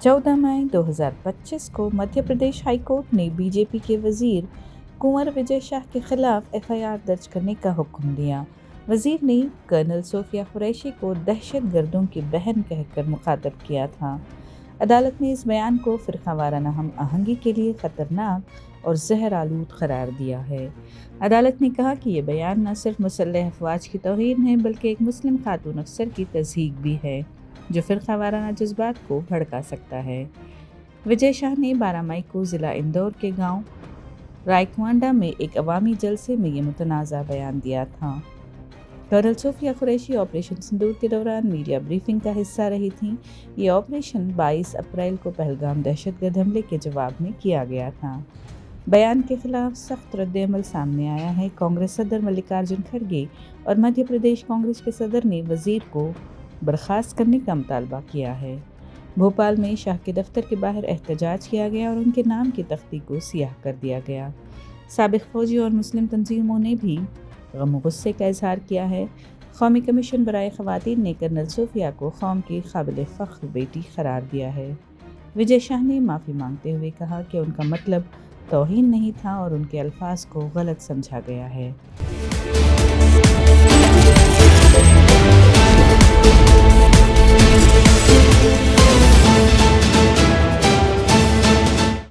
14 मई 2025 को Madhya Pradesh high court ने BJP के वजीर कुंवर विजय शाह के खिलाफ एफआईआर दर्ज करने का हुक्म दिया। वजीर ने कर्नल सोफिया कुरैशी को दहशतगर्दों की बहन कहकर मुखातब किया था। अदालत ने इस बयान को फ़िरक़ावाराना हम आहंगी के लिए ख़तरनाक और ज़हर आलूद करार दिया है। अदालत ने कहा कि ये बयान न सिर्फ मुसल्लह अफवाज की तौहीन है बल्कि एक मुस्लिम खातून अफसर की तज़हीक भी है जो फ़िरक़ावाराना जज्बात को भड़का सकता है। विजय शाह ने 12 मई को ज़िला इंदौर के गांव रायकुंडा में एक अवामी जलसे में ये मुतनाज़ा बयान दिया था। कर्नल सोफिया कुरैशी ऑपरेशन सिंदूर के दौरान मीडिया ब्रीफिंग का हिस्सा रही थीं। ये ऑपरेशन 22 अप्रैल को पहलगाम दहशतगर्द हमले के जवाब में किया गया था। बयान के खिलाफ सख्त रद्द-ए-अमल सामने आया है। कांग्रेस सदर मल्लिकार्जुन खड़गे और मध्य प्रदेश कांग्रेस के सदर ने वजीर को बर्खास्त करने का मुतालबा किया है। भोपाल में शाह के दफ्तर के बाहर एहतजाज किया गया और उनके नाम की तख्ती को सियाह कर दिया गया। साबिक फौजी और मुस्लिम तंजीमों ने भी गम गुस्से का इजहार किया है। कौमी कमीशन बराए ख़वातीन ने कर्नल सोफिया को कौम की काबिल फ़ख्र बेटी करार दिया है। विजय शाह ने माफ़ी मांगते हुए कहा कि उनका मतलब तौहीन नहीं था और उनके अल्फाज को गलत समझा गया है।